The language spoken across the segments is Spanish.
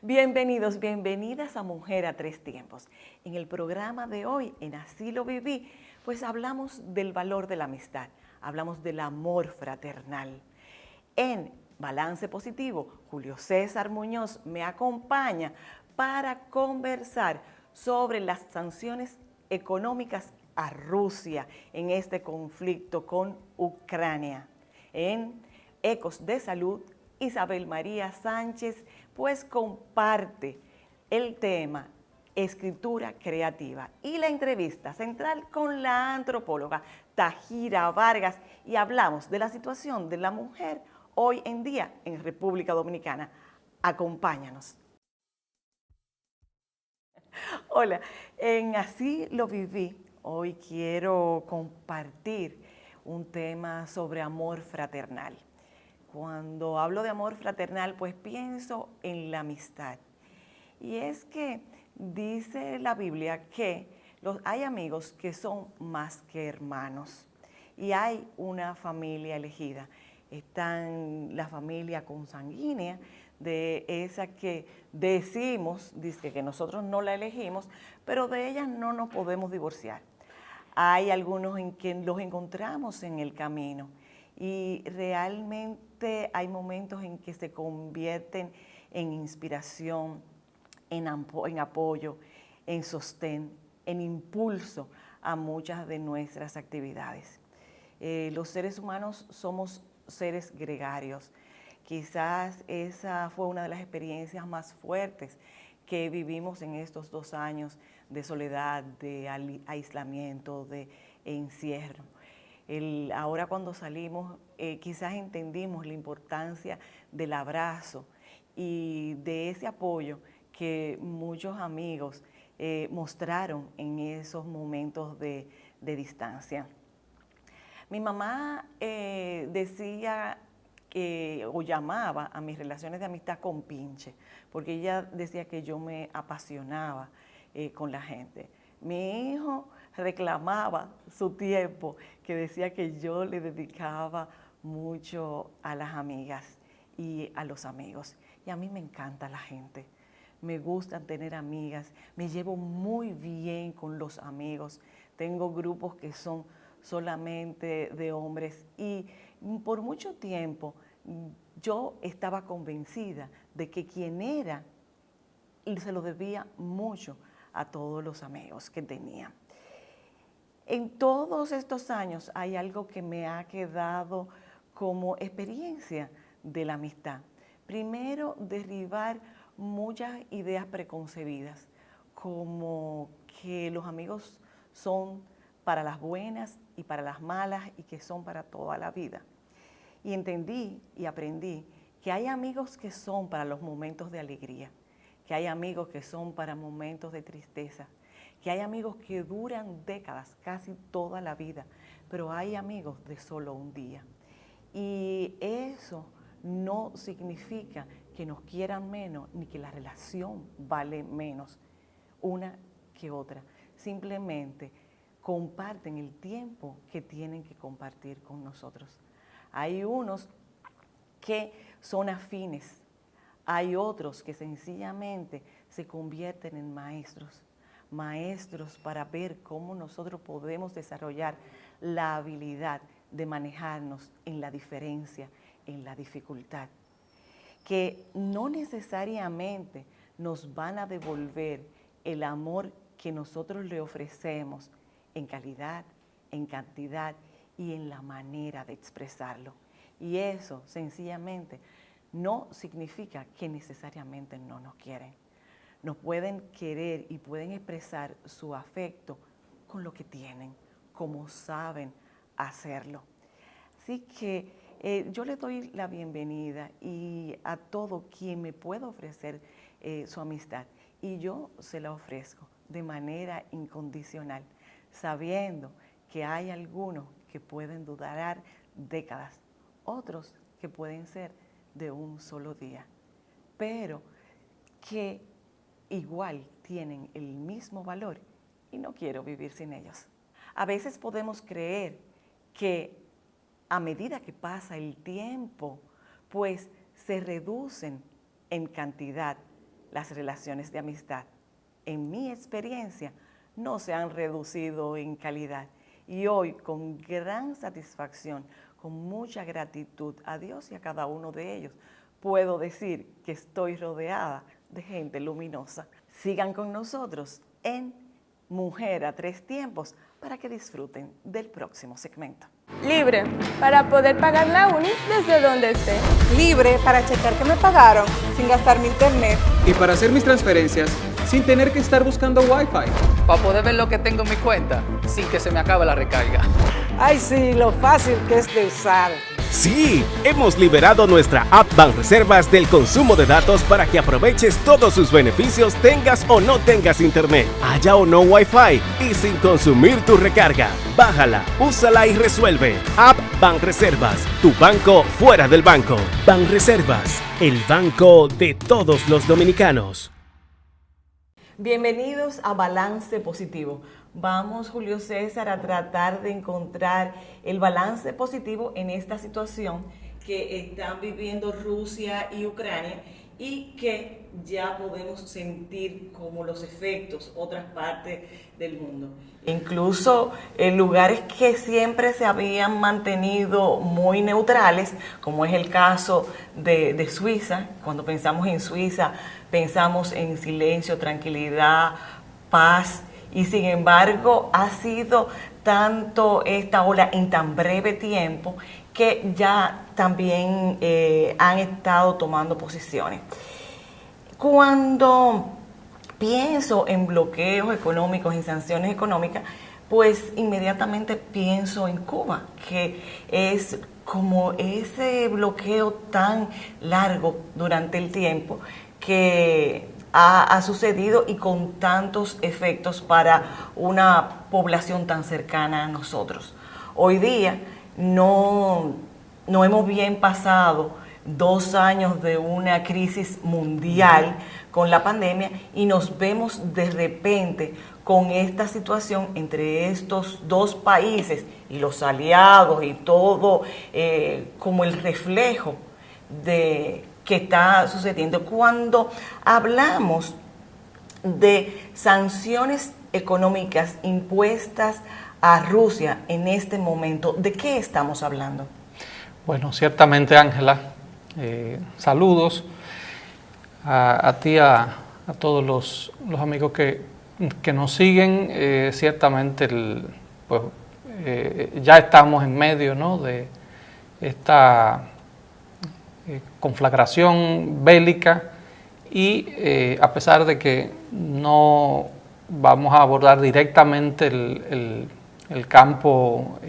Bienvenidos, bienvenidas a Mujer a Tres Tiempos. En el programa de hoy, en Así lo viví, pues hablamos del valor de la amistad, hablamos del amor fraternal. En Balance Positivo, Julio César Muñoz me acompaña para conversar sobre las sanciones económicas a Rusia en este conflicto con Ucrania. En Ecos de Salud, Isabel María Sánchez pues comparte el tema escritura creativa y la entrevista central con la antropóloga Tajira Vargas y hablamos de la situación de la mujer hoy en día en República Dominicana. Acompáñanos. Hola, en Así lo viví, hoy quiero compartir un tema sobre amor fraternal. Cuando hablo de amor fraternal, pues pienso en la amistad. Y es que dice la Biblia que hay amigos que son más que hermanos y hay una familia elegida. Están la familia consanguínea, de esa que decimos, dice que nosotros no la elegimos, pero de ella no nos podemos divorciar. Hay algunos en que los encontramos en el camino y realmente hay momentos en que se convierten en inspiración, en apoyo, en sostén, en impulso a muchas de nuestras actividades. Los seres humanos somos seres gregarios. Quizás esa fue una de las experiencias más fuertes que vivimos en estos 2 años de soledad, de aislamiento, de encierro. Ahora cuando salimos, quizás entendimos la importancia del abrazo y de ese apoyo que muchos amigos mostraron en esos momentos de distancia. Mi mamá decía o llamaba a mis relaciones de amistad compinche, porque ella decía que yo me apasionaba con la gente. Mi hijo reclamaba su tiempo, que decía que yo le dedicaba mucho a las amigas y a los amigos. Y a mí me encanta la gente, me gusta tener amigas, me llevo muy bien con los amigos. Tengo grupos que son solamente de hombres y por mucho tiempo yo estaba convencida de que quien era se lo debía mucho a todos los amigos que tenía. En todos estos años hay algo que me ha quedado como experiencia de la amistad. Primero, derribar muchas ideas preconcebidas, como que los amigos son para las buenas y para las malas y que son para toda la vida. Y entendí y aprendí que hay amigos que son para los momentos de alegría, que hay amigos que son para momentos de tristeza, que hay amigos que duran décadas, casi toda la vida, pero hay amigos de solo un día. Y eso no significa que nos quieran menos ni que la relación vale menos una que otra. Simplemente comparten el tiempo que tienen que compartir con nosotros. Hay unos que son afines, hay otros que sencillamente se convierten en maestros para ver cómo nosotros podemos desarrollar la habilidad de manejarnos en la diferencia, en la dificultad, que no necesariamente nos van a devolver el amor que nosotros le ofrecemos en calidad, en cantidad y en la manera de expresarlo. Y eso sencillamente no significa que necesariamente no nos quieren. Nos pueden querer y pueden expresar su afecto con lo que tienen, como saben hacerlo. Así que yo le doy la bienvenida y a todo quien me pueda ofrecer su amistad. Y yo se la ofrezco de manera incondicional, sabiendo que hay algunos que pueden durar décadas, otros que pueden ser de un solo día, pero que igual tienen el mismo valor y no quiero vivir sin ellos. A veces podemos creer que a medida que pasa el tiempo, pues se reducen en cantidad las relaciones de amistad. En mi experiencia, no se han reducido en calidad. Y hoy, con gran satisfacción, con mucha gratitud a Dios y a cada uno de ellos, puedo decir que estoy rodeada de gente luminosa. Sigan con nosotros en Mujer a Tres Tiempos para que disfruten del próximo segmento. Libre, para poder pagar la uni desde donde esté. Libre para checar que me pagaron sin gastar mi internet. Y para hacer mis transferencias sin tener que estar buscando Wi-Fi. Para poder ver lo que tengo en mi cuenta sin que se me acabe la recarga. Ay, sí, lo fácil que es de usar. Sí, hemos liberado nuestra app Banreservas del consumo de datos para que aproveches todos sus beneficios tengas o no tengas internet, haya o no Wi-Fi y sin consumir tu recarga. Bájala, úsala y resuelve. App Banreservas, tu banco fuera del banco. Banreservas, el banco de todos los dominicanos. Bienvenidos a Balance Positivo. Vamos, Julio César, a tratar de encontrar el balance positivo en esta situación que están viviendo Rusia y Ucrania y que ya podemos sentir como los efectos otras partes del mundo. Incluso en lugares que siempre se habían mantenido muy neutrales, como es el caso de Suiza. Cuando pensamos en Suiza, pensamos en silencio, tranquilidad, paz. Y sin embargo, ha sido tanto esta ola en tan breve tiempo que ya también han estado tomando posiciones. Cuando pienso en bloqueos económicos, en sanciones económicas, pues inmediatamente pienso en Cuba, que es como ese bloqueo tan largo durante el tiempo que ha sucedido y con tantos efectos para una población tan cercana a nosotros. Hoy día no hemos bien pasado 2 años de una crisis mundial con la pandemia y nos vemos de repente con esta situación entre estos dos países y los aliados y todo como el reflejo de que está sucediendo. Cuando hablamos de sanciones económicas impuestas a Rusia en este momento, ¿de qué estamos hablando? Bueno, ciertamente, Ángela, saludos a ti, a todos los amigos que nos siguen. Ciertamente, ya estamos en medio, ¿no?, de esta conflagración bélica y a pesar de que no vamos a abordar directamente el campo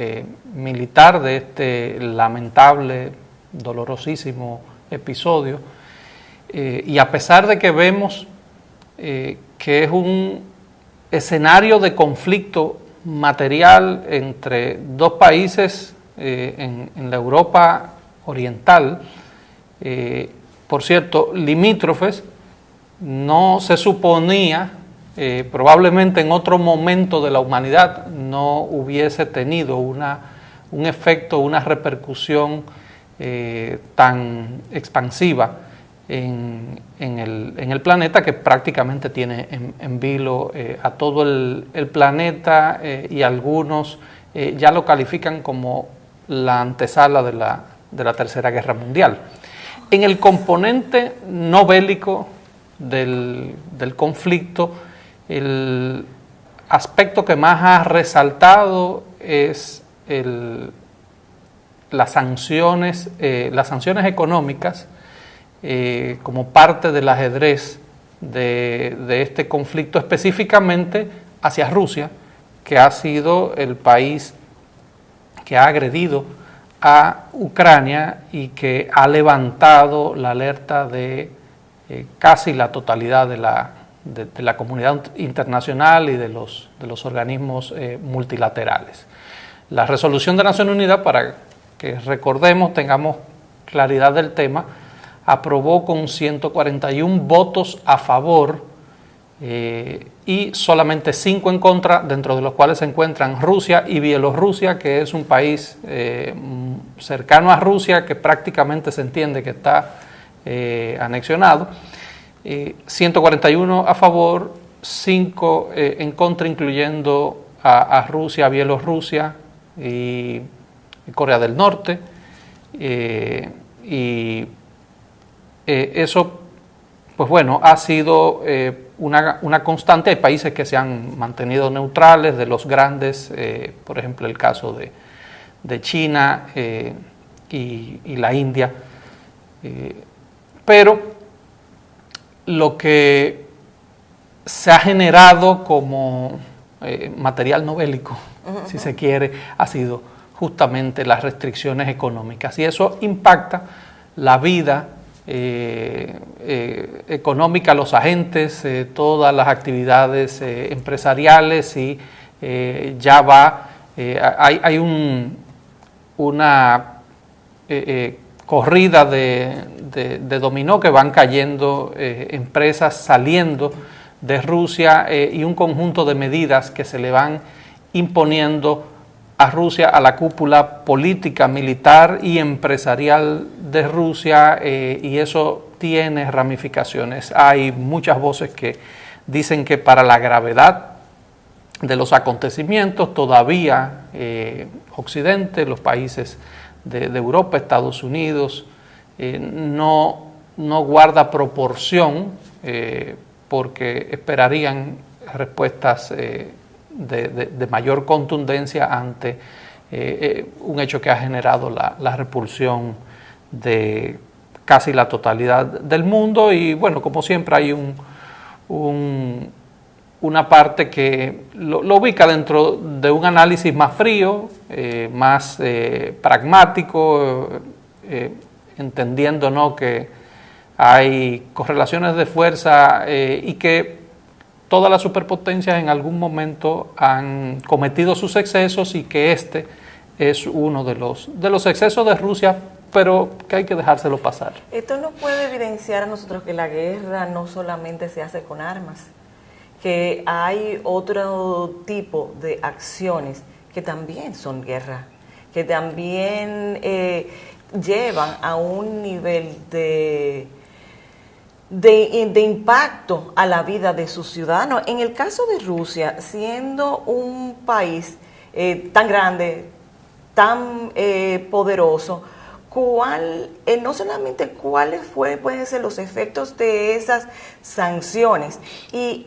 militar de este lamentable, dolorosísimo episodio, y a pesar de que vemos que es un escenario de conflicto material entre dos países en la Europa oriental, por cierto, limítrofes, no se suponía, probablemente en otro momento de la humanidad no hubiese tenido un efecto, una repercusión tan expansiva en el planeta, que prácticamente tiene en vilo a todo el planeta, y algunos ya lo califican como la antesala de la Tercera Guerra Mundial. En el componente no bélico del conflicto, el aspecto que más ha resaltado es las sanciones económicas como parte del ajedrez de este conflicto, específicamente hacia Rusia, que ha sido el país que ha agredido a Ucrania y que ha levantado la alerta de casi la totalidad de la comunidad internacional y de los organismos multilaterales. La resolución de Naciones Unidas, para que recordemos, tengamos claridad del tema, aprobó con 141 votos a favor y solamente 5 en contra, dentro de los cuales se encuentran Rusia y Bielorrusia, que es un país cercano a Rusia, que prácticamente se entiende que está anexionado. 141 a favor, 5 en contra, incluyendo a Rusia, Bielorrusia y Corea del Norte. Eso, pues bueno, ha sido una constante. Hay países que se han mantenido neutrales, de los grandes, por ejemplo, el caso de China y la India. Pero lo que se ha generado como material no bélico, si se quiere, ha sido justamente las restricciones económicas. Y eso impacta la vida económica, los agentes, todas las actividades empresariales, y ya va, hay una corrida de dominó, que van cayendo empresas saliendo de Rusia, y un conjunto de medidas que se le van imponiendo a Rusia, a la cúpula política, militar y empresarial de Rusia, y eso tiene ramificaciones. Hay muchas voces que dicen que para la gravedad de los acontecimientos todavía Occidente, los países de Europa, Estados Unidos, no guarda proporción, porque esperarían respuestas de mayor contundencia ante un hecho que ha generado la repulsión de casi la totalidad del mundo. Y bueno, como siempre hay una parte que lo ubica dentro de un análisis más frío, más pragmático, entendiendo, ¿no?, que hay correlaciones de fuerza y que todas las superpotencias en algún momento han cometido sus excesos, y que este es uno de los excesos de Rusia, pero que hay que dejárselo pasar. Esto nos puede evidenciar a nosotros que la guerra no solamente se hace con armas, que hay otro tipo de acciones que también son guerra, que también llevan a un nivel de impacto a la vida de sus ciudadanos. En el caso de Rusia, siendo un país tan grande, tan poderoso, no solamente cuáles pueden ser los efectos de esas sanciones, y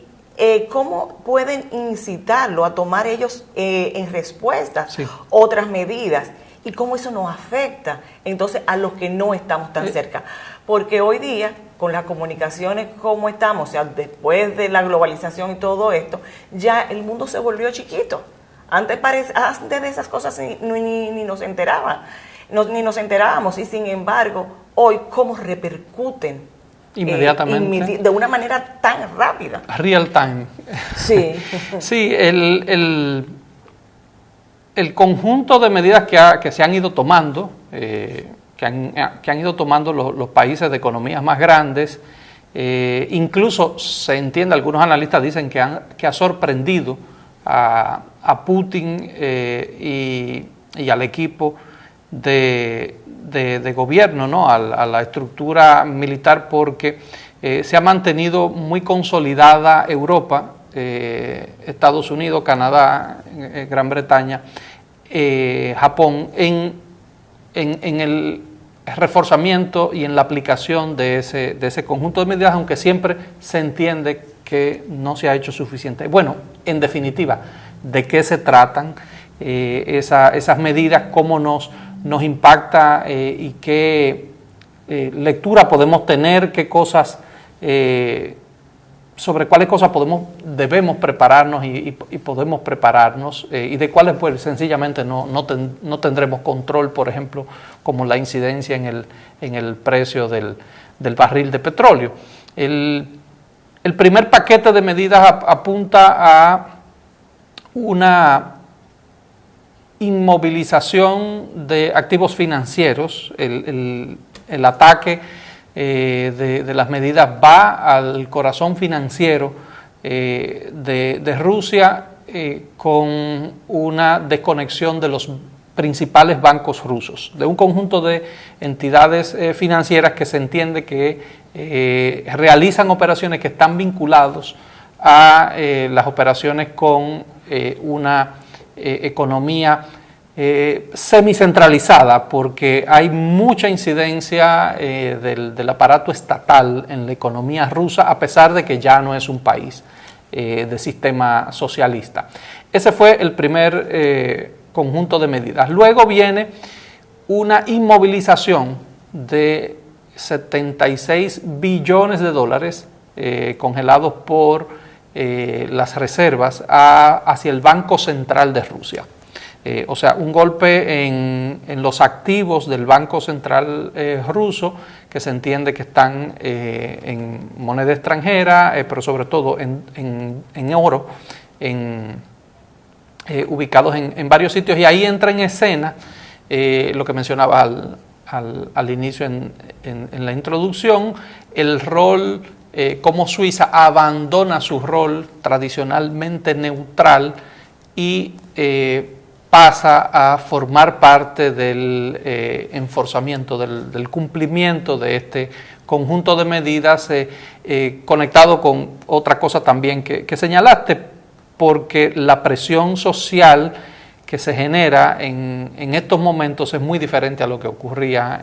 cómo pueden incitarlo a tomar ellos en respuesta otras medidas, y cómo eso nos afecta entonces a los que no estamos tan cerca. Porque hoy día, con las comunicaciones como estamos, o sea, después de la globalización y todo esto, ya el mundo se volvió chiquito. Antes de esas cosas ni nos enterábamos, y sin embargo, hoy cómo repercuten inmediatamente, de una manera tan rápida. Real time. Sí. Sí, el conjunto de medidas que se han ido tomando, que han ido tomando los países de economías más grandes, incluso se entiende, algunos analistas dicen que ha sorprendido a Putin y al equipo de gobierno, ¿no?, a la estructura militar, porque se ha mantenido muy consolidada Europa, Estados Unidos, Canadá, Gran Bretaña, Japón, en el reforzamiento y en la aplicación de ese conjunto de medidas, aunque siempre se entiende que no se ha hecho suficiente. Bueno, en definitiva, ¿de qué se tratan esas medidas? ¿Cómo nos impacta y qué lectura podemos tener? ¿Qué cosas, sobre cuáles cosas debemos prepararnos y podemos prepararnos, y de cuáles pues sencillamente no tendremos control, por ejemplo, como la incidencia en el precio del barril de petróleo? El primer paquete de medidas apunta a una inmovilización de activos financieros. El ataque de las medidas va al corazón financiero de Rusia, con una desconexión de los principales bancos rusos, de un conjunto de entidades financieras que se entiende que realizan operaciones que están vinculados a las operaciones con una economía semicentralizada, porque hay mucha incidencia del aparato estatal en la economía rusa, a pesar de que ya no es un país de sistema socialista. Ese fue el primer conjunto de medidas. Luego viene una inmovilización de 76 billones de dólares congelados por las reservas hacia el Banco Central de Rusia. O sea, un golpe en los activos del Banco Central ruso, que se entiende que están en moneda extranjera, pero sobre todo en oro, ubicados en varios sitios. Y ahí entra en escena lo que mencionaba al inicio en la introducción, el rol, cómo Suiza abandona su rol tradicionalmente neutral y pasa a formar parte del enforzamiento, del cumplimiento de este conjunto de medidas, conectado con otra cosa también que señalaste, porque la presión social que se genera en estos momentos es muy diferente a lo que ocurría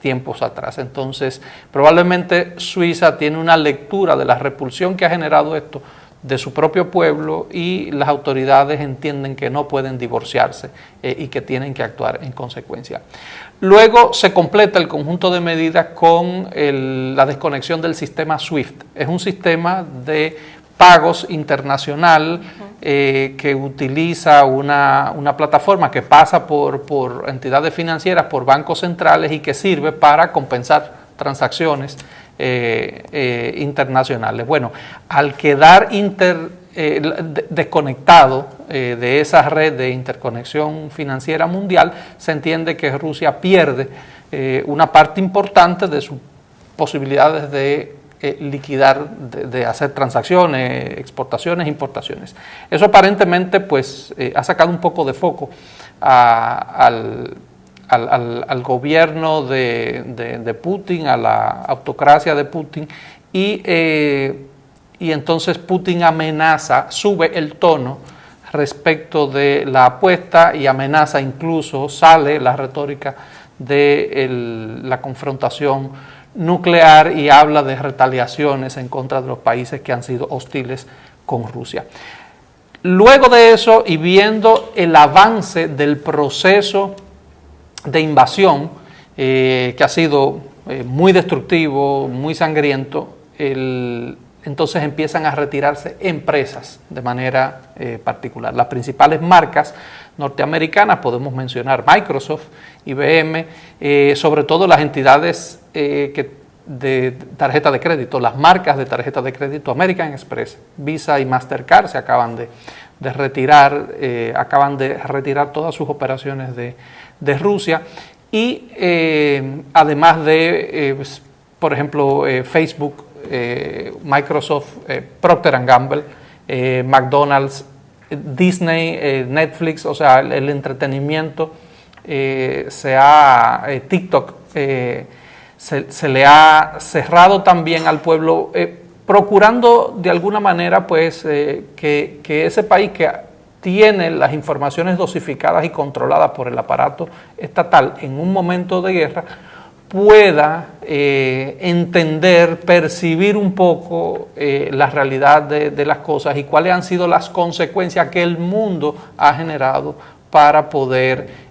tiempos atrás. Entonces, probablemente Suiza tiene una lectura de la repulsión que ha generado esto de su propio pueblo, y las autoridades entienden que no pueden divorciarse y que tienen que actuar en consecuencia. Luego se completa el conjunto de medidas con la desconexión del sistema SWIFT. Es un sistema de pagos internacional que utiliza una plataforma que pasa por entidades financieras, por bancos centrales, y que sirve para compensar transacciones internacionales. Bueno, al quedar desconectado de esa red de interconexión financiera mundial, se entiende que Rusia pierde una parte importante de sus posibilidades de liquidar, de hacer transacciones, exportaciones, importaciones. Eso aparentemente pues ha sacado un poco de foco al gobierno de Putin, a la autocracia de Putin, y entonces Putin amenaza, sube el tono respecto de la apuesta, y amenaza, incluso sale la retórica de la confrontación nuclear, y habla de retaliaciones en contra de los países que han sido hostiles con Rusia. Luego de eso, y viendo el avance del proceso de invasión, que ha sido muy destructivo, muy sangriento, entonces empiezan a retirarse empresas de manera particular. Las principales marcas norteamericanas, podemos mencionar Microsoft, IBM, sobre todo las entidades de tarjeta de crédito, las marcas de tarjeta de crédito American Express, Visa y Mastercard se acaban de retirar todas sus operaciones de Rusia, y además de, por ejemplo, Facebook, Microsoft, Procter & Gamble, McDonald's, Disney, Netflix, o sea, el entretenimiento, TikTok, se le ha cerrado también al pueblo, procurando de alguna manera pues que ese país que tiene las informaciones dosificadas y controladas por el aparato estatal en un momento de guerra, pueda entender, percibir un poco la realidad de las cosas y cuáles han sido las consecuencias que el mundo ha generado para poder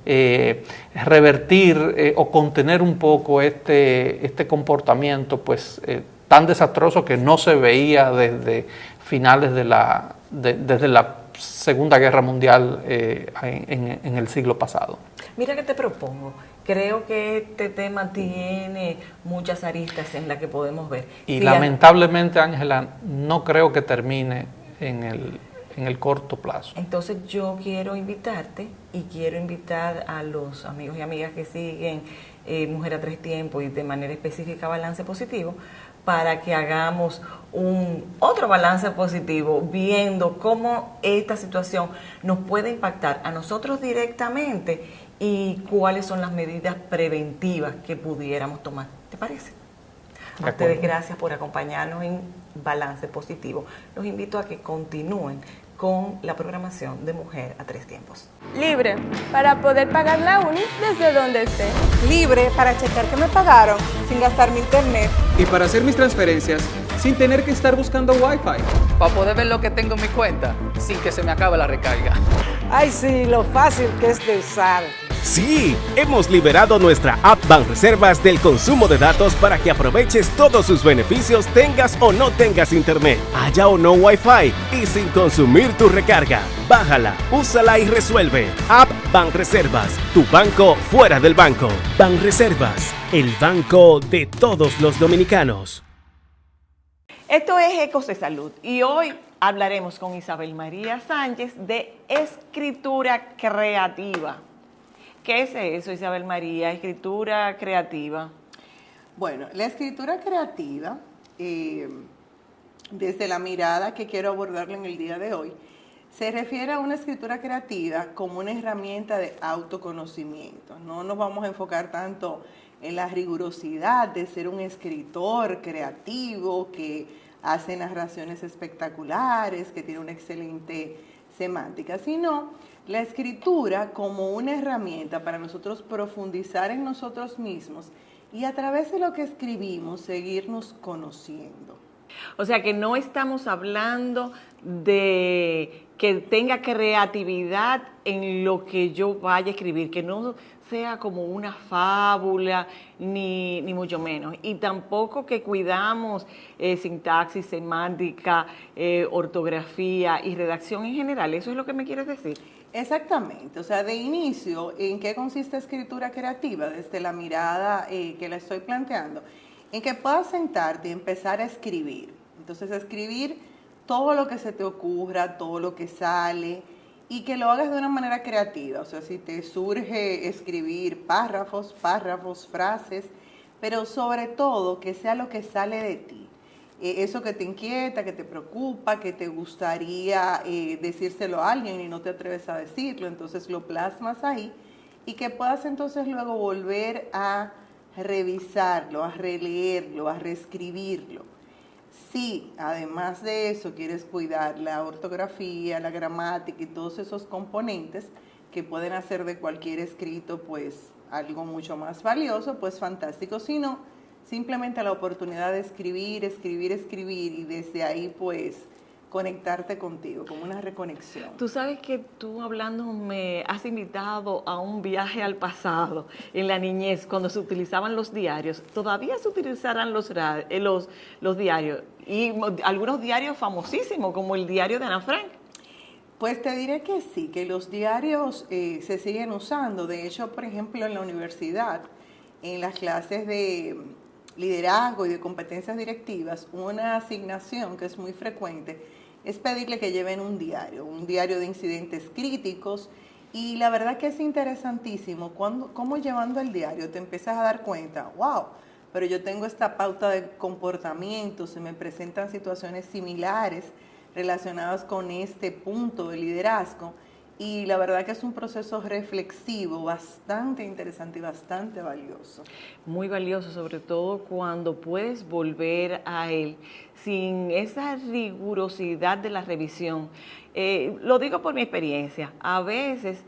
revertir o contener un poco este comportamiento pues tan desastroso que no se veía desde finales desde la Segunda Guerra Mundial en el siglo pasado. Mira que te propongo. Creo que este tema tiene muchas aristas en las que podemos ver. Y lamentablemente, Ángela, no creo que termine en el corto plazo. Entonces yo quiero invitarte, y quiero invitar a los amigos y amigas que siguen Mujer a Tres Tiempos y de manera específica Balance Positivo, para que hagamos otro balance positivo, viendo cómo esta situación nos puede impactar a nosotros directamente y cuáles son las medidas preventivas que pudiéramos tomar. ¿Te parece? A ustedes gracias por acompañarnos en Balance Positivo. Los invito a que continúen con la programación de Mujer a Tres Tiempos. Libre para poder pagar la uni desde donde esté. Libre para checar que me pagaron sin gastar mi internet. Y para hacer mis transferencias sin tener que estar buscando Wi-Fi. Para poder ver lo que tengo en mi cuenta sin que se me acabe la recarga. Ay, sí, lo fácil que es de usar. Sí, hemos liberado nuestra app Banreservas del consumo de datos para que aproveches todos sus beneficios tengas o no tengas internet, haya o no Wi-Fi y sin consumir tu recarga. Bájala, úsala y resuelve. App Banreservas, tu banco fuera del banco. Banreservas, el banco de todos los dominicanos. Esto es Ecos de Salud y hoy hablaremos con Isabel María Sánchez de escritura creativa. ¿Qué es eso, Isabel María? Escritura creativa. Bueno, la escritura creativa, desde la mirada que quiero abordarla en el día de hoy, se refiere a una escritura creativa como una herramienta de autoconocimiento. No nos vamos a enfocar tanto en la rigurosidad de ser un escritor creativo que hace narraciones espectaculares, que tiene una excelente semántica, sino la escritura como una herramienta para nosotros profundizar en nosotros mismos y a través de lo que escribimos seguirnos conociendo. O sea que no estamos hablando de que tenga creatividad en lo que yo vaya a escribir, que no sea como una fábula, ni mucho menos. Y tampoco que cuidamos sintaxis, semántica, ortografía y redacción en general. ¿Eso es lo que me quieres decir? Exactamente. O sea, de inicio, ¿en qué consiste escritura creativa? Desde la mirada que la estoy planteando, en que puedas sentarte y empezar a escribir. Entonces, escribir todo lo que se te ocurra, todo lo que sale, y que lo hagas de una manera creativa. O sea, si te surge escribir párrafos, frases, pero sobre todo que sea lo que sale de ti. Eso que te inquieta, que te preocupa, que te gustaría decírselo a alguien y no te atreves a decirlo, entonces lo plasmas ahí y que puedas entonces luego volver a revisarlo, a releerlo, a reescribirlo. Si además de eso quieres cuidar la ortografía, la gramática y todos esos componentes que pueden hacer de cualquier escrito pues algo mucho más valioso, pues fantástico. Si no, simplemente la oportunidad de escribir y desde ahí pues conectarte contigo, como una reconexión. Tú sabes que tú hablando me has invitado a un viaje al pasado, en la niñez, cuando se utilizaban los diarios. Todavía se utilizarán los diarios y algunos diarios famosísimos, como el diario de Ana Frank. Pues te diré que sí, que los diarios se siguen usando. De hecho, por ejemplo, en la universidad, en las clases de liderazgo y de competencias directivas, una asignación que es muy frecuente es pedirle que lleven un diario de incidentes críticos, y la verdad que es interesantísimo cómo llevando el diario te empiezas a dar cuenta, wow, pero yo tengo esta pauta de comportamiento, se me presentan situaciones similares relacionadas con este punto de liderazgo, y la verdad que es un proceso reflexivo bastante interesante y bastante valioso. Muy valioso, sobre todo cuando puedes volver a él sin esa rigurosidad de la revisión. Lo digo por mi experiencia. A veces,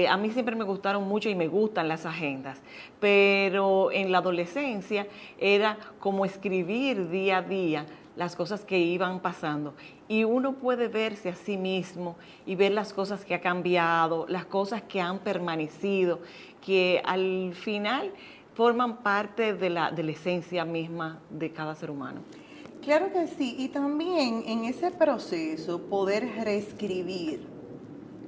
a mí siempre me gustaron mucho y me gustan las agendas, pero en la adolescencia era como escribir día a día las cosas que iban pasando, y uno puede verse a sí mismo y ver las cosas que ha cambiado, las cosas que han permanecido, que al final forman parte de la esencia misma de cada ser humano. Claro que sí, y también en ese proceso poder reescribir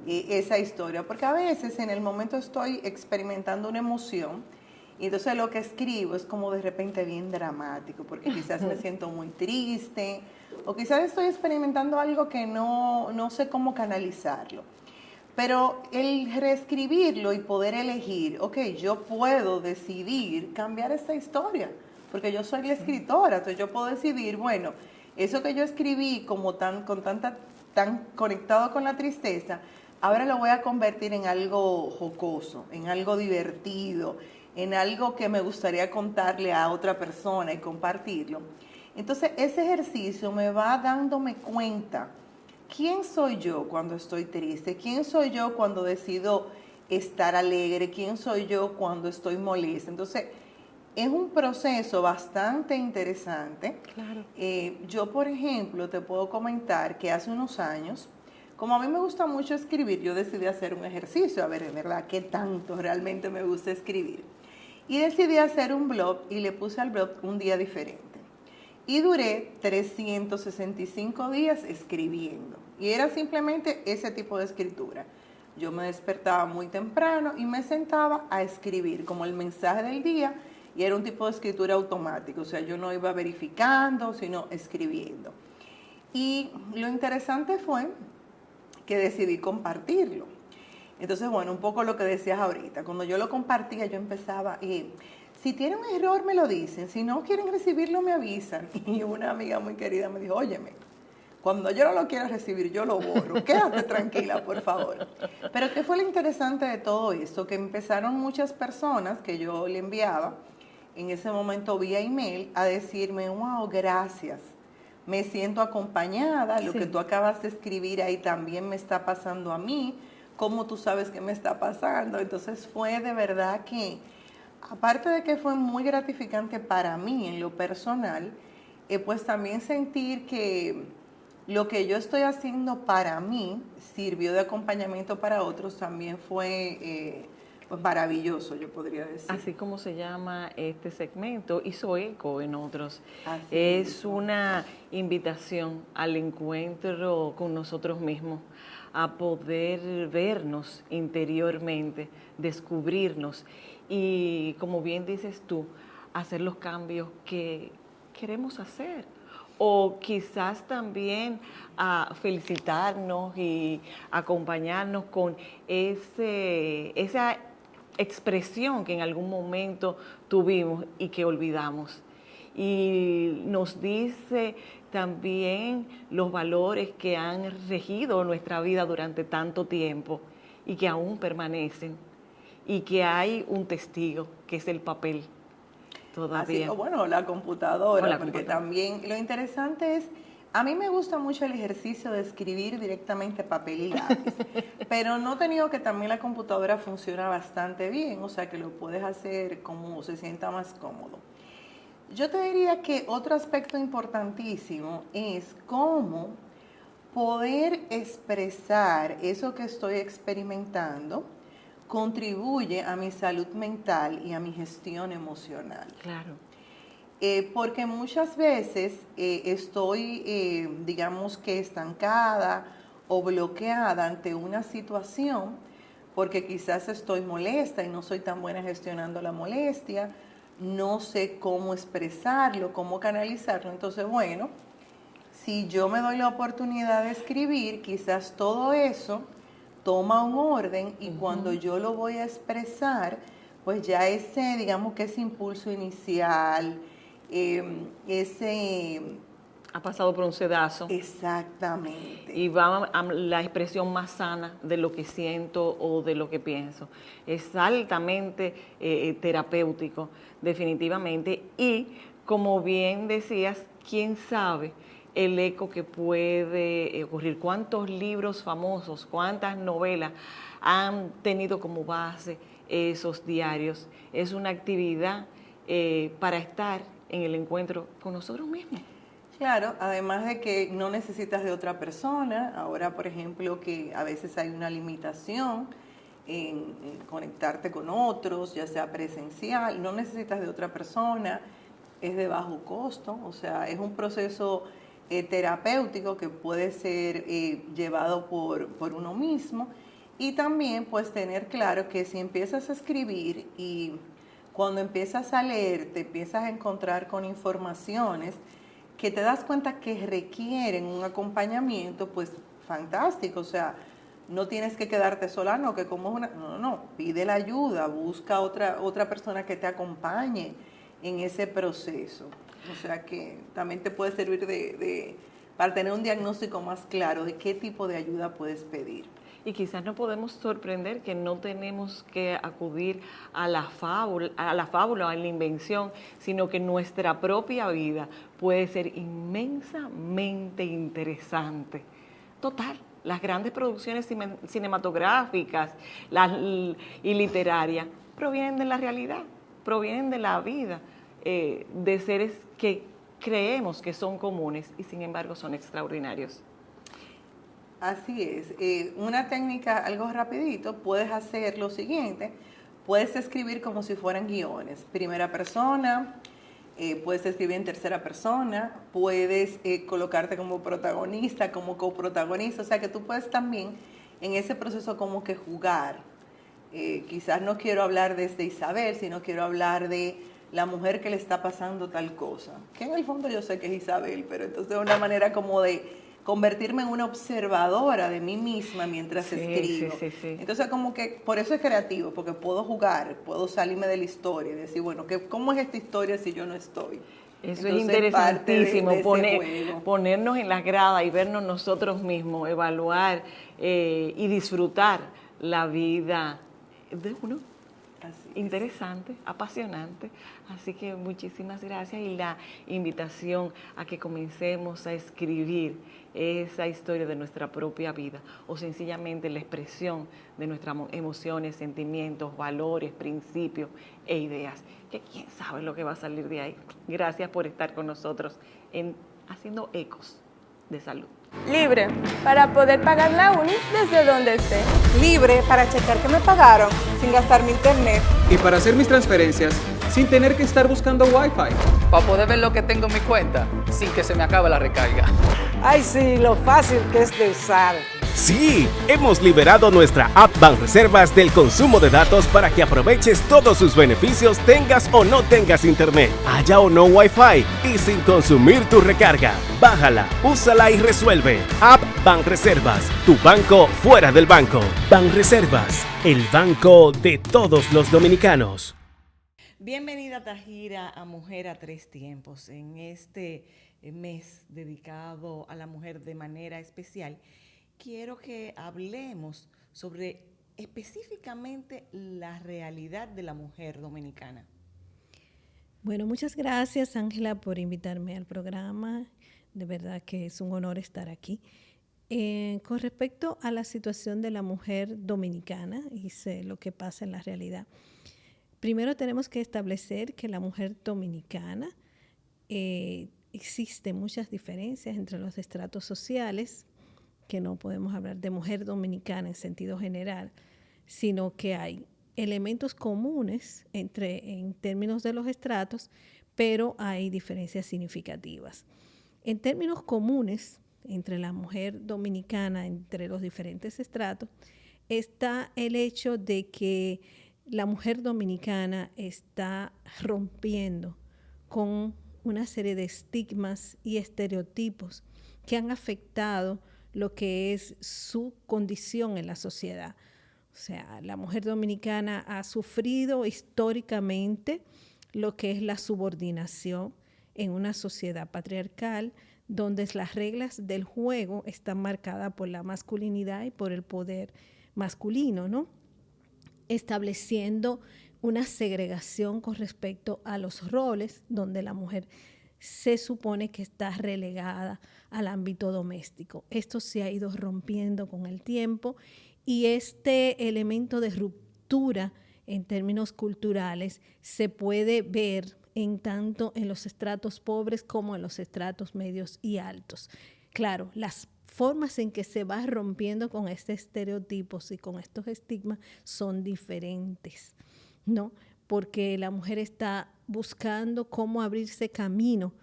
esa historia, porque a veces en el momento estoy experimentando una emoción, y entonces lo que escribo es como de repente bien dramático, porque quizás me siento muy triste, o quizás estoy experimentando algo que no sé cómo canalizarlo. Pero el reescribirlo y poder elegir, ok, yo puedo decidir cambiar esta historia, porque yo soy la escritora, entonces yo puedo decidir, bueno, eso que yo escribí como tan conectado con la tristeza, ahora lo voy a convertir en algo jocoso, en algo divertido, en algo que me gustaría contarle a otra persona y compartirlo. Entonces ese ejercicio me va dándome cuenta. ¿Quién soy yo cuando estoy triste? ¿Quién soy yo cuando decido estar alegre? ¿Quién soy yo cuando estoy molesta? Entonces, es un proceso bastante interesante. Claro. Yo, por ejemplo, te puedo comentar que hace unos años, como a mí me gusta mucho escribir, yo decidí hacer un ejercicio, a ver, en verdad, qué tanto realmente me gusta escribir. Y decidí hacer un blog y le puse al blog un día diferente. Y duré 365 días escribiendo. Y era simplemente ese tipo de escritura. Yo me despertaba muy temprano y me sentaba a escribir como el mensaje del día, y era un tipo de escritura automática. O sea, yo no iba verificando, sino escribiendo. Y lo interesante fue que decidí compartirlo. Entonces, bueno, un poco lo que decías ahorita. Cuando yo lo compartía, yo empezaba... si tienen un error, me lo dicen. Si no quieren recibirlo, me avisan. Y una amiga muy querida me dijo, óyeme, cuando yo no lo quiero recibir, yo lo borro. Quédate tranquila, por favor. Pero ¿qué fue lo interesante de todo esto? Que empezaron muchas personas que yo le enviaba, en ese momento vía email, a decirme, wow, gracias. Me siento acompañada. Lo que tú acabas de escribir ahí también me está pasando a mí. ¿Cómo tú sabes que me está pasando? Entonces fue de verdad que... Aparte de que fue muy gratificante para mí en lo personal, pues también sentir que lo que yo estoy haciendo para mí sirvió de acompañamiento para otros también fue pues maravilloso, yo podría decir. Así como se llama este segmento, hizo eco en otros. Así es mismo. una invitación al encuentro con nosotros mismos, a poder vernos interiormente, descubrirnos y, como bien dices tú, hacer los cambios que queremos hacer. O quizás también a felicitarnos y acompañarnos con esa expresión que en algún momento tuvimos y que olvidamos. Y nos dice también los valores que han regido nuestra vida durante tanto tiempo y que aún permanecen, y que hay un testigo, que es el papel todavía. Así, bueno, la computadora, O la porque computadora. también lo interesante es, a mí me gusta mucho el ejercicio de escribir directamente papel y lápiz, pero no te niego que también la computadora funciona bastante bien, o sea que lo puedes hacer como se sienta más cómodo. Yo te diría que otro aspecto importantísimo es cómo poder expresar eso que estoy experimentando contribuye a mi salud mental y a mi gestión emocional. Claro. Porque muchas veces estoy, digamos que estancada o bloqueada ante una situación porque quizás estoy molesta y no soy tan buena gestionando la molestia, no sé cómo expresarlo, cómo canalizarlo. Entonces, bueno, si yo me doy la oportunidad de escribir, quizás todo eso toma un orden y cuando yo lo voy a expresar, pues ya ese, digamos que ese impulso inicial, Ha pasado por un sedazo. Exactamente. Y va a la expresión más sana de lo que siento o de lo que pienso. Es altamente terapéutico, definitivamente. Y como bien decías, ¿quién sabe el eco que puede ocurrir? ¿Cuántos libros famosos, cuántas novelas han tenido como base esos diarios? Es una actividad para estar en el encuentro con nosotros mismos. Claro, además de que no necesitas de otra persona. Ahora, por ejemplo, que a veces hay una limitación en conectarte con otros, ya sea presencial, no necesitas de otra persona, es de bajo costo, o sea, es un proceso terapéutico que puede ser llevado por uno mismo, y también pues tener claro que si empiezas a escribir y cuando empiezas a leer te empiezas a encontrar con informaciones que te das cuenta que requieren un acompañamiento, pues fantástico. O sea, no tienes que quedarte sola, no, que como es una, no, pide la ayuda, busca otra persona que te acompañe en ese proceso. O sea que también te puede servir para tener un diagnóstico más claro de qué tipo de ayuda puedes pedir. Y quizás nos podemos sorprender que no tenemos que acudir a la fábula o a la invención, sino que nuestra propia vida puede ser inmensamente interesante. Total, las grandes producciones cinematográficas y literarias provienen de la realidad, provienen de la vida, de seres que creemos que son comunes y sin embargo son extraordinarios. Así es. Una técnica, algo rapidito, puedes hacer lo siguiente. Puedes escribir como si fueran guiones. Primera persona, puedes escribir en tercera persona, puedes colocarte como protagonista, como coprotagonista. O sea que tú puedes también en ese proceso como que jugar. Quizás no quiero hablar desde Isabel, sino quiero hablar de la mujer que le está pasando tal cosa. Que en el fondo yo sé que es Isabel, pero entonces de una manera como de convertirme en una observadora de mí misma mientras escribo. Sí. Entonces como que por eso es creativo, porque puedo jugar, puedo salirme de la historia y decir, bueno, ¿cómo es esta historia si yo no estoy? Eso es interesantísimo, ponernos en la grada y vernos nosotros mismos, evaluar y disfrutar la vida de uno. Interesante, apasionante, así que muchísimas gracias y la invitación a que comencemos a escribir esa historia de nuestra propia vida o sencillamente la expresión de nuestras emociones, sentimientos, valores, principios e ideas, que quién sabe lo que va a salir de ahí. Gracias por estar con nosotros en Haciendo Ecos de Salud. Libre para poder pagar la uni desde donde esté. Libre para checar que me pagaron sin gastar mi internet. Y para hacer mis transferencias sin tener que estar buscando Wi-Fi. Para poder ver lo que tengo en mi cuenta sin que se me acabe la recarga. Ay, sí, lo fácil que es de usar. Sí, hemos liberado nuestra app Banreservas del consumo de datos para que aproveches todos sus beneficios tengas o no tengas internet, haya o no Wi-Fi y sin consumir tu recarga. Bájala, úsala y resuelve. App Banreservas, tu banco fuera del banco. Banreservas, el banco de todos los dominicanos. Bienvenida Tajira a Mujer a Tres Tiempos, en este mes dedicado a la mujer de manera especial. Quiero que hablemos sobre específicamente la realidad de la mujer dominicana. Bueno, muchas gracias Ángela por invitarme al programa. De verdad que es un honor estar aquí. Con respecto a la situación de la mujer dominicana y sé lo que pasa en la realidad, primero tenemos que establecer que la mujer dominicana existen muchas diferencias entre los estratos sociales, que no podemos hablar de mujer dominicana en sentido general, sino que hay elementos comunes en términos de los estratos, pero hay diferencias significativas. En términos comunes, entre la mujer dominicana, entre los diferentes estratos, está el hecho de que la mujer dominicana está rompiendo con una serie de estigmas y estereotipos que han afectado lo que es su condición en la sociedad. O sea, la mujer dominicana ha sufrido históricamente lo que es la subordinación en una sociedad patriarcal, donde las reglas del juego están marcadas por la masculinidad y por el poder masculino, ¿no? Estableciendo una segregación con respecto a los roles, donde la mujer se supone que está relegada al ámbito doméstico. Esto se ha ido rompiendo con el tiempo y este elemento de ruptura en términos culturales se puede ver tanto en los estratos pobres como en los estratos medios y altos. Claro, las formas en que se va rompiendo con estos estereotipos y con estos estigmas son diferentes, ¿no? Porque la mujer está buscando cómo abrirse camino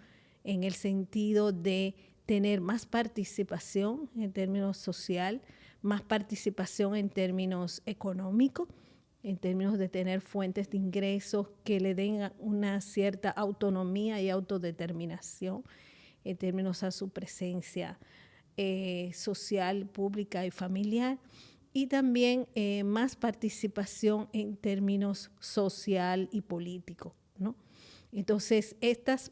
en el sentido de tener más participación en términos social, más participación en términos económicos, en términos de tener fuentes de ingresos que le den una cierta autonomía y autodeterminación en términos a su presencia social, pública y familiar. y también más participación en términos social y político, ¿no? Entonces, estas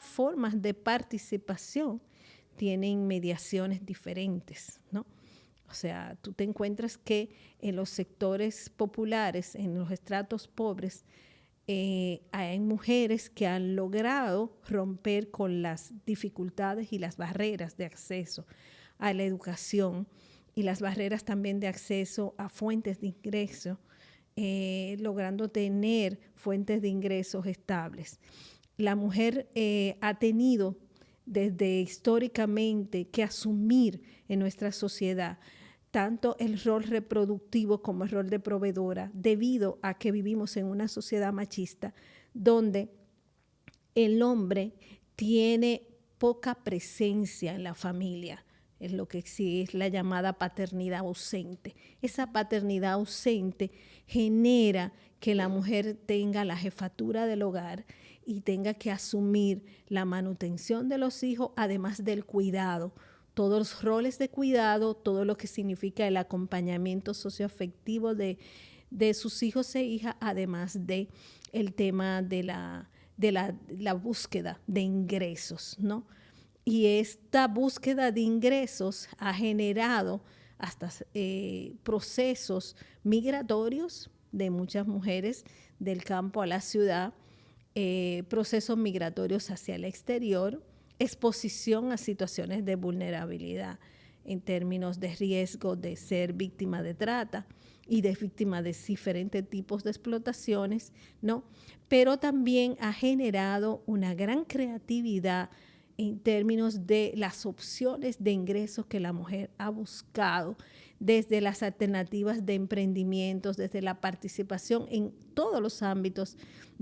formas de participación tienen mediaciones diferentes, ¿no? O sea, tú te encuentras que en los sectores populares, en los estratos pobres, hay mujeres que han logrado romper con las dificultades y las barreras de acceso a la educación y las barreras también de acceso a fuentes de ingreso, logrando tener fuentes de ingresos estables. La mujer ha tenido desde históricamente que asumir en nuestra sociedad tanto el rol reproductivo como el rol de proveedora, debido a que vivimos en una sociedad machista donde el hombre tiene poca presencia en la familia. Es lo que sí es la llamada paternidad ausente. Esa paternidad ausente genera que la mujer tenga la jefatura del hogar y tenga que asumir la manutención de los hijos, además del cuidado. Todos los roles de cuidado, todo lo que significa el acompañamiento socioafectivo de sus hijos e hijas, además de el tema de la búsqueda de ingresos, ¿no? Y esta búsqueda de ingresos ha generado hasta procesos migratorios de muchas mujeres del campo a la ciudad, procesos migratorios hacia el exterior, exposición a situaciones de vulnerabilidad en términos de riesgo de ser víctima de trata y de víctima de diferentes tipos de explotaciones, ¿no? Pero también ha generado una gran creatividad en términos de las opciones de ingresos que la mujer ha buscado, desde las alternativas de emprendimientos, desde la participación en todos los ámbitos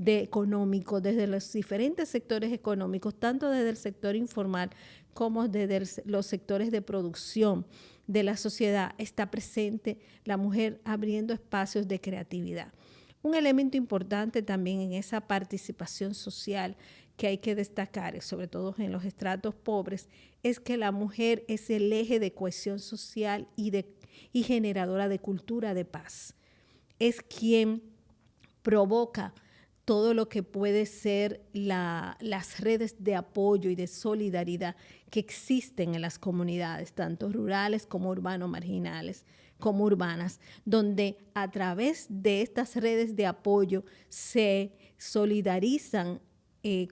económicos, desde los diferentes sectores económicos, tanto desde el sector informal como desde los sectores de producción de la sociedad, está presente la mujer abriendo espacios de creatividad. Un elemento importante también en esa participación social que hay que destacar, sobre todo en los estratos pobres, es que la mujer es el eje de cohesión social y generadora de cultura de paz. Es quien provoca todo lo que puede ser las redes de apoyo y de solidaridad que existen en las comunidades, tanto rurales como urbano-marginales, como urbanas, donde a través de estas redes de apoyo se solidarizan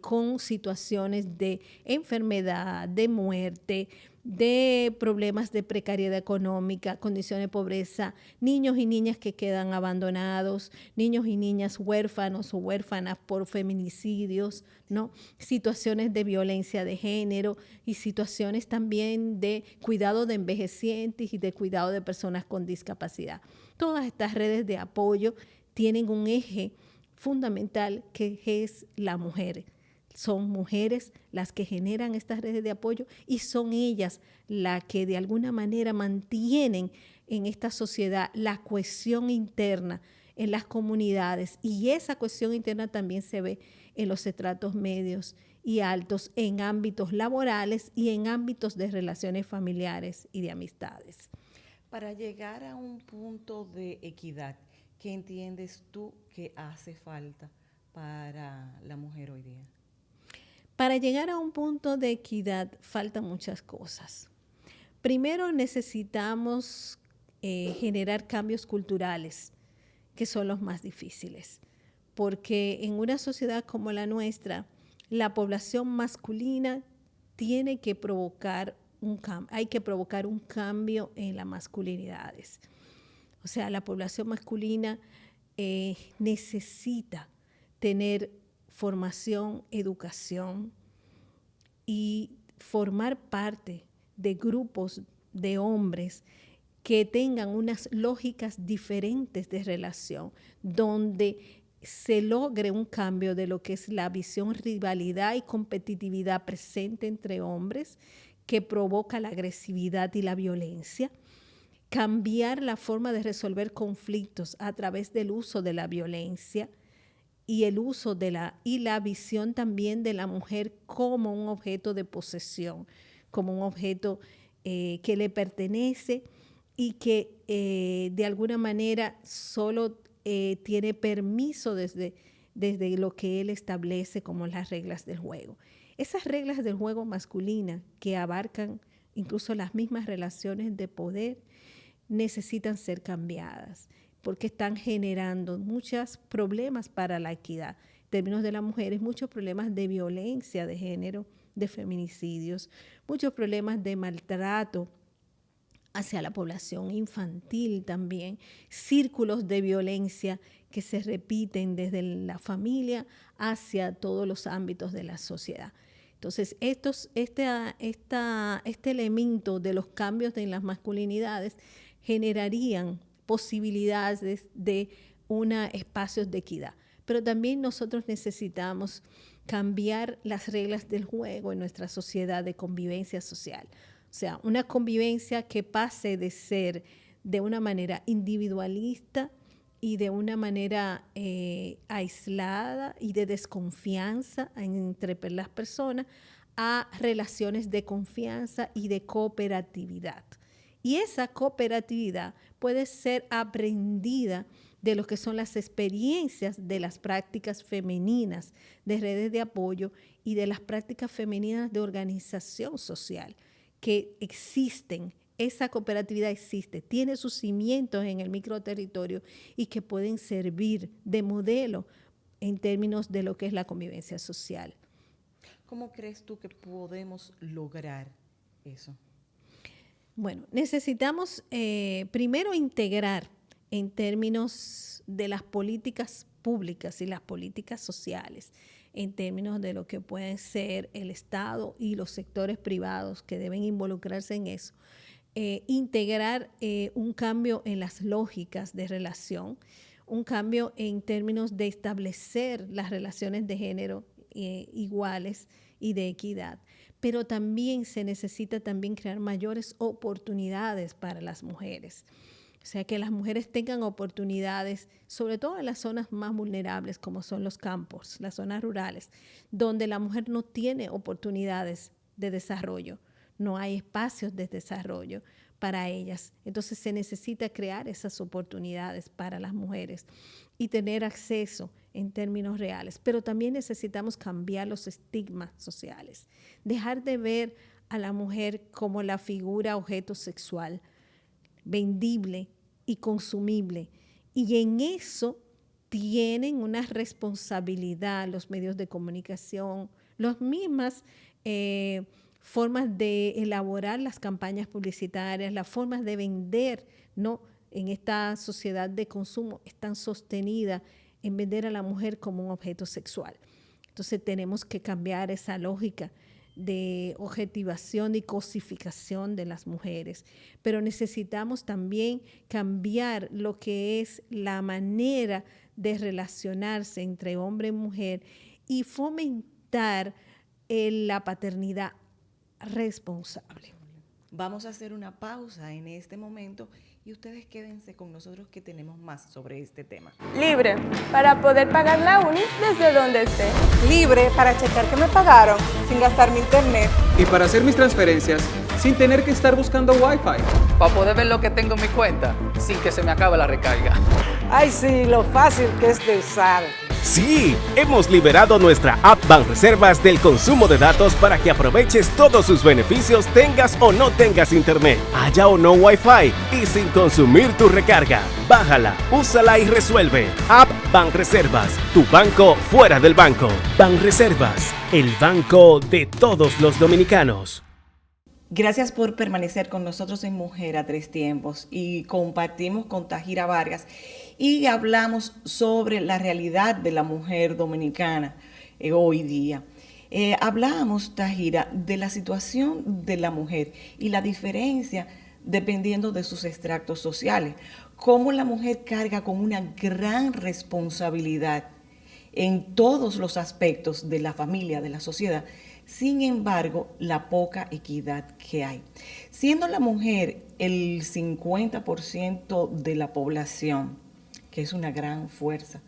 con situaciones de enfermedad, de muerte, de problemas de precariedad económica, condiciones de pobreza, niños y niñas que quedan abandonados, niños y niñas huérfanos o huérfanas por feminicidios, ¿no? Situaciones de violencia de género y situaciones también de cuidado de envejecientes y de cuidado de personas con discapacidad. Todas estas redes de apoyo tienen un eje fundamental que es la mujer. Son mujeres las que generan estas redes de apoyo y son ellas las que de alguna manera mantienen en esta sociedad la cohesión interna en las comunidades, y esa cohesión interna también se ve en los estratos medios y altos, en ámbitos laborales y en ámbitos de relaciones familiares y de amistades. Para llegar a un punto de equidad, ¿qué entiendes tú que hace falta para la mujer hoy día? Para llegar a un punto de equidad faltan muchas cosas. Primero necesitamos generar cambios culturales, que son los más difíciles, porque en una sociedad como la nuestra, la población masculina tiene que provocar hay que provocar un cambio en las masculinidades. O sea, la población masculina necesita tener formación, educación y formar parte de grupos de hombres que tengan unas lógicas diferentes de relación, donde se logre un cambio de lo que es la visión rivalidad y competitividad presente entre hombres, que provoca la agresividad y la violencia. Cambiar la forma de resolver conflictos a través del uso de la violencia y el uso de la visión también de la mujer como un objeto de posesión, como un objeto que le pertenece y que de alguna manera solo tiene permiso desde lo que él establece como las reglas del juego. Esas reglas del juego masculina que abarcan incluso las mismas relaciones de poder necesitan ser cambiadas porque están generando muchos problemas para la equidad. En términos de las mujeres, muchos problemas de violencia de género, de feminicidios, muchos problemas de maltrato hacia la población infantil también, círculos de violencia que se repiten desde la familia hacia todos los ámbitos de la sociedad. Entonces, este elemento de los cambios en las masculinidades generarían posibilidades de espacios de equidad. Pero también nosotros necesitamos cambiar las reglas del juego en nuestra sociedad de convivencia social. O sea, una convivencia que pase de ser de una manera individualista y de una manera aislada y de desconfianza entre las personas a relaciones de confianza y de cooperatividad. Y esa cooperatividad puede ser aprendida de lo que son las experiencias de las prácticas femeninas de redes de apoyo y de las prácticas femeninas de organización social que existen. Esa cooperatividad existe, tiene sus cimientos en el microterritorio y que pueden servir de modelo en términos de lo que es la convivencia social. ¿Cómo crees tú que podemos lograr eso? Bueno, necesitamos primero integrar en términos de las políticas públicas y las políticas sociales, en términos de lo que pueden ser el Estado y los sectores privados que deben involucrarse en eso, integrar un cambio en las lógicas de relación, un cambio en términos de establecer las relaciones de género iguales y de equidad. Pero también se necesita crear mayores oportunidades para las mujeres. O sea, que las mujeres tengan oportunidades, sobre todo en las zonas más vulnerables, como son los campos, las zonas rurales, donde la mujer no tiene oportunidades de desarrollo, no hay espacios de desarrollo para ellas. Entonces se necesita crear esas oportunidades para las mujeres y tener acceso en términos reales. Pero también necesitamos cambiar los estigmas sociales, dejar de ver a la mujer como la figura objeto sexual, vendible y consumible. Y en eso tienen una responsabilidad los medios de comunicación, las mismas formas de elaborar las campañas publicitarias, las formas de vender, ¿no? En esta sociedad de consumo están sostenidas en vender a la mujer como un objeto sexual. Entonces tenemos que cambiar esa lógica de objetivación y cosificación de las mujeres, pero necesitamos también cambiar lo que es la manera de relacionarse entre hombre y mujer y fomentar la paternidad responsable. Vamos a hacer una pausa en este momento y ustedes quédense con nosotros que tenemos más sobre este tema. Libre, para poder pagar la uni desde donde esté. Libre para checar que me pagaron sin gastar mi internet. Y para hacer mis transferencias sin tener que estar buscando Wi-Fi. Para poder ver lo que tengo en mi cuenta sin que se me acabe la recarga. Ay, sí, lo fácil que es de usar. Sí, hemos liberado nuestra app Banreservas del consumo de datos para que aproveches todos sus beneficios tengas o no tengas internet, haya o no Wi-Fi y sin consumir tu recarga. Bájala, úsala y resuelve. App Banreservas, tu banco fuera del banco. Banreservas, el banco de todos los dominicanos. Gracias por permanecer con nosotros en Mujer a Tres Tiempos y compartimos con Tajira Vargas y hablamos sobre la realidad de la mujer dominicana hoy día. Hablamos, Tajira, de la situación de la mujer y la diferencia dependiendo de sus extractos sociales. Cómo la mujer carga con una gran responsabilidad en todos los aspectos de la familia, de la sociedad. Sin embargo, la poca equidad que hay. Siendo la mujer el 50% de la población, que es una gran fuerza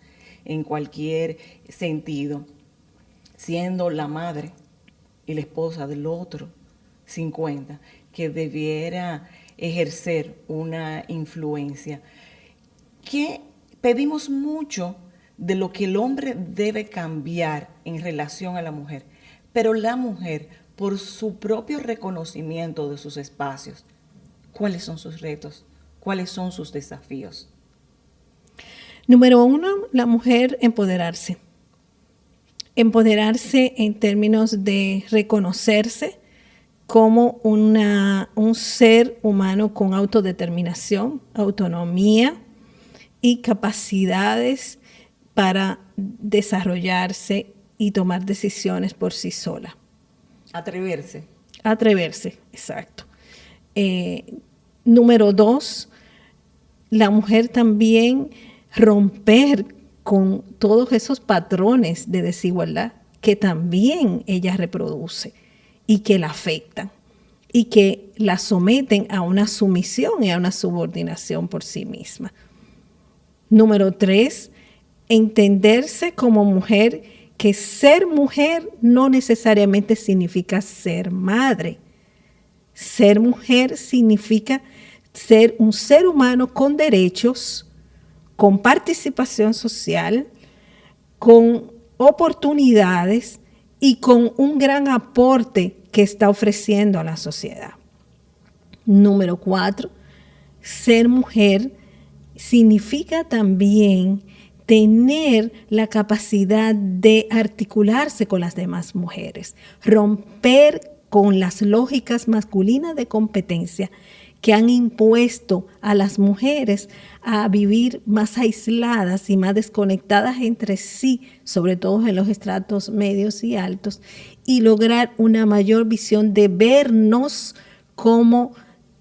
en cualquier sentido, siendo la madre y la esposa del otro 50%, que debiera ejercer una influencia. ¿Qué pedimos mucho de lo que el hombre debe cambiar en relación a la mujer? Pero la mujer, por su propio reconocimiento de sus espacios, ¿cuáles son sus retos? ¿Cuáles son sus desafíos? Número 1, la mujer empoderarse. Empoderarse en términos de reconocerse como un ser humano con autodeterminación, autonomía y capacidades para desarrollarse y tomar decisiones por sí sola. Atreverse. Atreverse, exacto. Número 2, la mujer también romper con todos esos patrones de desigualdad que también ella reproduce y que la afectan y que la someten a una sumisión y a una subordinación por sí misma. Número 3, entenderse como mujer, que ser mujer no necesariamente significa ser madre. Ser mujer significa ser un ser humano con derechos, con participación social, con oportunidades y con un gran aporte que está ofreciendo a la sociedad. Número 4, ser mujer significa también tener la capacidad de articularse con las demás mujeres, romper con las lógicas masculinas de competencia que han impuesto a las mujeres a vivir más aisladas y más desconectadas entre sí, sobre todo en los estratos medios y altos, y lograr una mayor visión de vernos como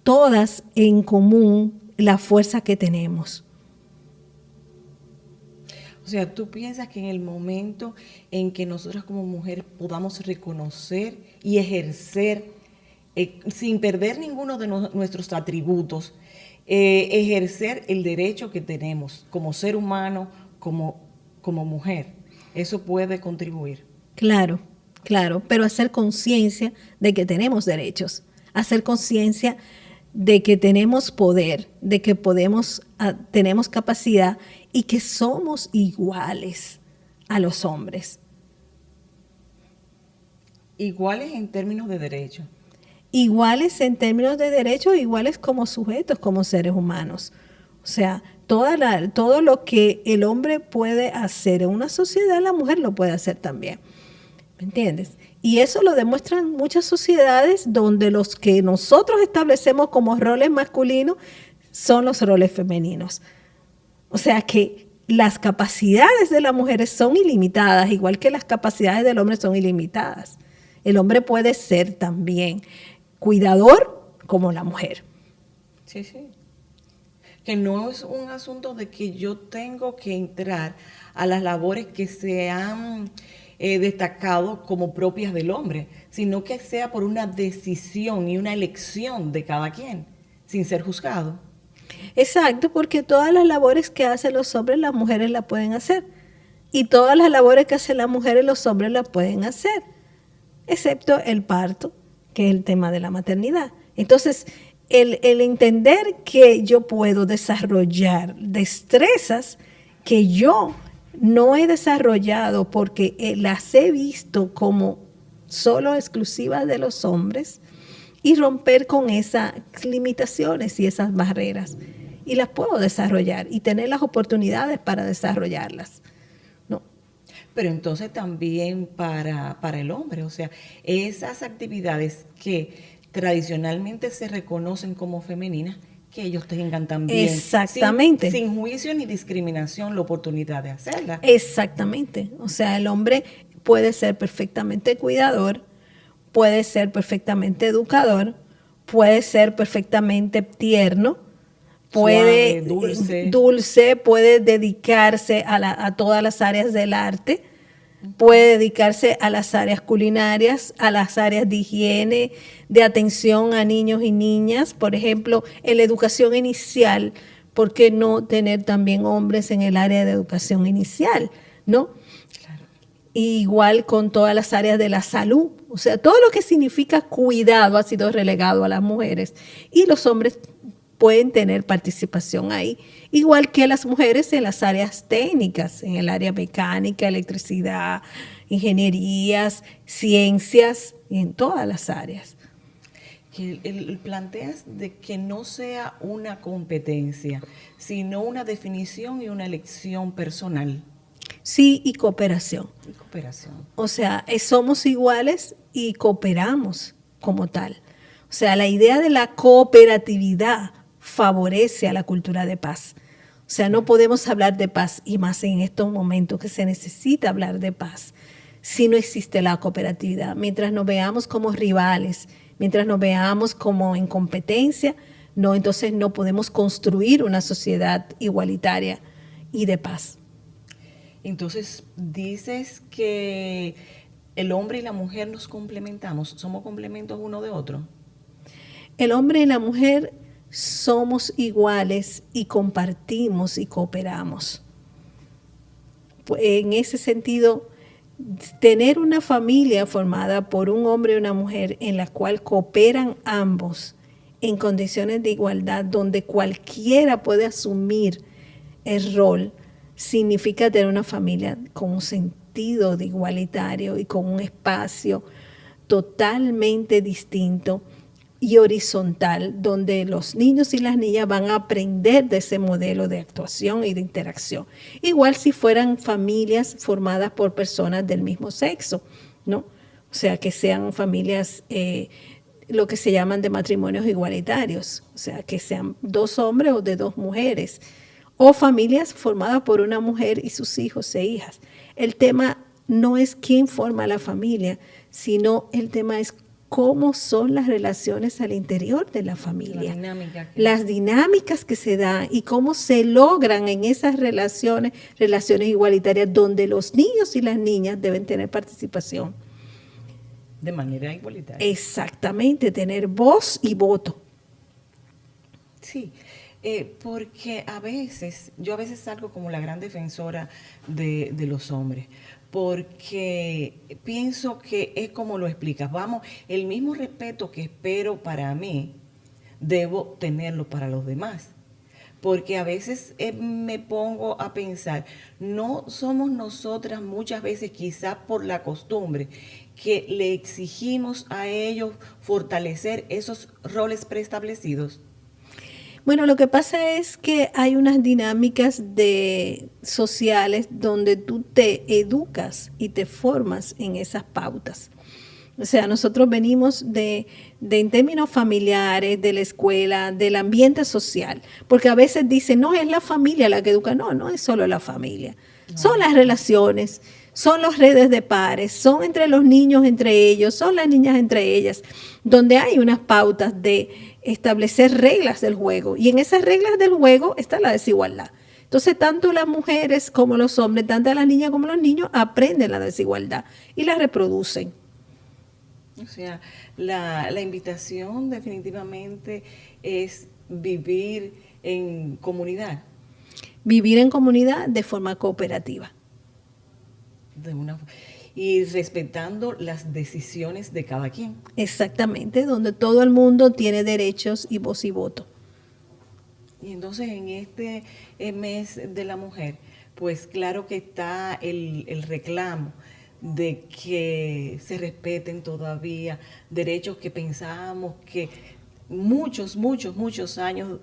todas en común la fuerza que tenemos. O sea, ¿tú piensas que en el momento en que nosotras como mujeres podamos reconocer y ejercer, sin perder ninguno de nuestros atributos, ejercer el derecho que tenemos como ser humano, como mujer, eso puede contribuir? Claro, pero hacer conciencia de que tenemos derechos, hacer conciencia de que tenemos poder, de que tenemos capacidad y que somos iguales a los hombres. ¿Iguales en términos de derecho? Iguales en términos de derechos, iguales como sujetos, como seres humanos. O sea, todo lo que el hombre puede hacer en una sociedad, la mujer lo puede hacer también. ¿Me entiendes? Y eso lo demuestran muchas sociedades donde los que nosotros establecemos como roles masculinos son los roles femeninos. O sea que las capacidades de las mujeres son ilimitadas, igual que las capacidades del hombre son ilimitadas. El hombre puede ser también cuidador como la mujer. Sí. Que no es un asunto de que yo tengo que entrar a las labores que se han destacado como propias del hombre, sino que sea por una decisión y una elección de cada quien, sin ser juzgado. Exacto, porque todas las labores que hacen los hombres, las mujeres las pueden hacer. Y todas las labores que hacen las mujeres, los hombres las pueden hacer, excepto el parto, que es el tema de la maternidad. Entonces, el entender que yo puedo desarrollar destrezas que yo no he desarrollado porque las he visto como solo exclusivas de los hombres, y romper con esas limitaciones y esas barreras. Y las puedo desarrollar y tener las oportunidades para desarrollarlas. ¿No? Pero entonces también para el hombre, o sea, esas actividades que tradicionalmente se reconocen como femeninas, que ellos tengan también, exactamente, sin juicio ni discriminación, la oportunidad de hacerla. Exactamente. O sea, el hombre puede ser perfectamente cuidador, puede ser perfectamente educador, puede ser perfectamente tierno, puede suave, dulce, puede dedicarse a todas las áreas del arte, puede dedicarse a las áreas culinarias, a las áreas de higiene, de atención a niños y niñas. Por ejemplo, en la educación inicial, ¿por qué no tener también hombres en el área de educación inicial? ¿No? Claro. igual con todas las áreas de la salud. O sea, todo lo que significa cuidado ha sido relegado a las mujeres y los hombres pueden tener participación ahí, igual que las mujeres en las áreas técnicas, en el área mecánica, electricidad, ingenierías, ciencias, y en todas las áreas. Que planteas de que no sea una competencia, sino una definición y una elección personal. Sí, y cooperación. Y cooperación. O sea, somos iguales y cooperamos como tal. O sea, la idea de la cooperatividad favorece a la cultura de paz. O sea, no podemos hablar de paz, y más en estos momentos que se necesita hablar de paz, si no existe la cooperatividad. Mientras nos veamos como rivales, mientras nos veamos como en competencia, no, entonces no podemos construir una sociedad igualitaria y de paz. Entonces, dices que el hombre y la mujer nos complementamos, somos complementos uno de otro. El hombre y la mujer somos iguales y compartimos y cooperamos. En ese sentido, tener una familia formada por un hombre y una mujer en la cual cooperan ambos en condiciones de igualdad, donde cualquiera puede asumir el rol, significa tener una familia con un sentido de igualitario y con un espacio totalmente distinto y horizontal, donde los niños y las niñas van a aprender de ese modelo de actuación y de interacción. Igual si fueran familias formadas por personas del mismo sexo, ¿no? O sea, que sean familias, lo que se llaman de matrimonios igualitarios, o sea, que sean 2 hombres o de 2 mujeres, o familias formadas por una mujer y sus hijos e hijas. El tema no es quién forma la familia, sino el tema es cómo son las relaciones al interior de la familia, las dinámicas que se dan y cómo se logran en esas relaciones igualitarias donde los niños y las niñas deben tener participación. De manera igualitaria. Exactamente, tener voz y voto. Sí, porque yo a veces salgo como la gran defensora de los hombres, porque pienso que es como lo explicas, el mismo respeto que espero para mí, debo tenerlo para los demás. Porque a veces me pongo a pensar, no somos nosotras muchas veces, quizás por la costumbre, que le exigimos a ellos fortalecer esos roles preestablecidos. Bueno, lo que pasa es que hay unas dinámicas sociales donde tú te educas y te formas en esas pautas. O sea, nosotros venimos de en términos familiares, de la escuela, del ambiente social, porque a veces dicen, no, es la familia la que educa. No, no es solo la familia, son las relaciones, son las redes de pares, son entre los niños entre ellos, son las niñas entre ellas, donde hay unas pautas de establecer reglas del juego, y en esas reglas del juego está la desigualdad. Entonces, tanto las mujeres como los hombres, tanto las niñas como los niños, aprenden la desigualdad y la reproducen. O sea, la invitación definitivamente es vivir en comunidad. Vivir en comunidad de forma cooperativa. Y respetando las decisiones de cada quien. Exactamente, donde todo el mundo tiene derechos y voz y voto. Y entonces en este mes de la mujer, pues claro que está el reclamo de que se respeten todavía derechos que pensábamos que muchos años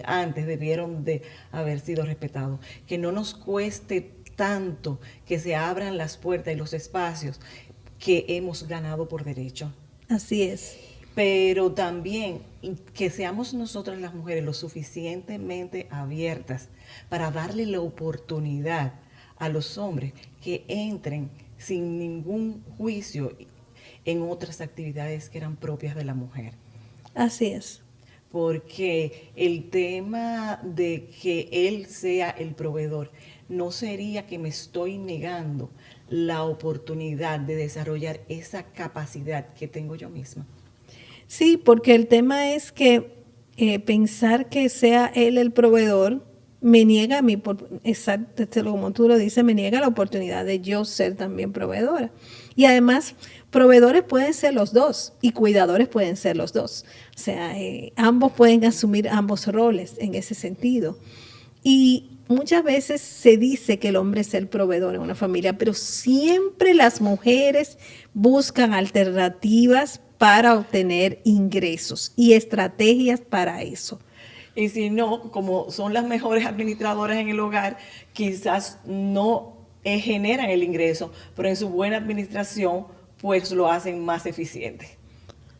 antes debieron de haber sido respetados. Que no nos cueste tanto que se abran las puertas y los espacios que hemos ganado por derecho. Así es. Pero también que seamos nosotras las mujeres lo suficientemente abiertas para darle la oportunidad a los hombres que entren sin ningún juicio en otras actividades que eran propias de la mujer. Así es. Porque el tema de que él sea el proveedor no sería que me estoy negando la oportunidad de desarrollar esa capacidad que tengo yo misma. Sí, porque el tema es que pensar que sea él el proveedor me niega a mí, exacto, como tú lo dices, me niega la oportunidad de yo ser también proveedora. Y además, proveedores pueden ser los dos y cuidadores pueden ser los dos. O sea, ambos pueden asumir ambos roles en ese sentido. Y muchas veces se dice que el hombre es el proveedor en una familia, pero siempre las mujeres buscan alternativas para obtener ingresos y estrategias para eso. Y si no, como son las mejores administradoras en el hogar, quizás no generan el ingreso, pero en su buena administración, pues lo hacen más eficiente.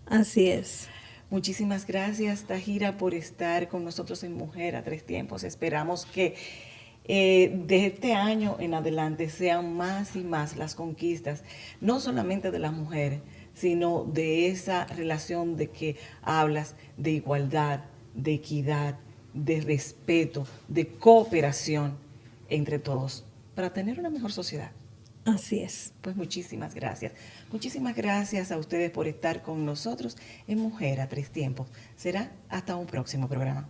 Así es. Muchísimas gracias, Tajira, por estar con nosotros en Mujer a Tres Tiempos. Esperamos que de este año en adelante sean más y más las conquistas, no solamente de las mujeres, sino de esa relación de que hablas, de igualdad, de equidad, de respeto, de cooperación entre todos, para tener una mejor sociedad. Así es. Pues muchísimas gracias. Muchísimas gracias a ustedes por estar con nosotros en Mujer a Tres Tiempos. Será hasta un próximo programa.